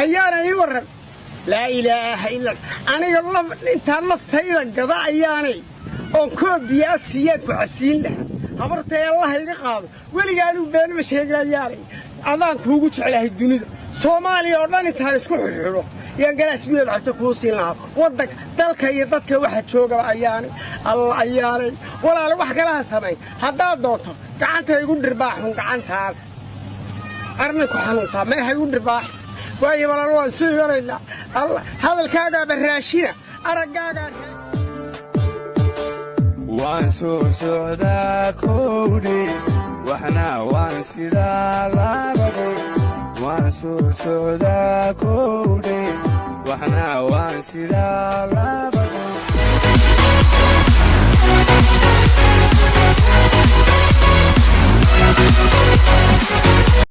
ayaana ii waran laa ilaaha illa aniga intaan naftayda gada ayaanay oon koobiyaa siyaad ku xasiin lahaa habartay allah iga qaado weligaanu beenima sheegayaanay adaan kuugu jeclahay dunida soomaaliya oo dhan intaan isku xirxiro yaan galaas biyood cabta kuu siin lahaa waddanka dalka iyo dadka waxa joogaba ayaanay allah ayaanay walaale wax kalaha samayn haddaad doonto gacanta igu dhirbaaxun gacantaada arnay ku xanuuntaa meeha igu dhirbaax waayo walaal waan soo yaraynaa hadalkaagaa baraashina araggaagaa waan soo socdaa kowdhe waxna waan sidaa labadhe waan soo socdaa kowdhe waxna waan sidaa labadhe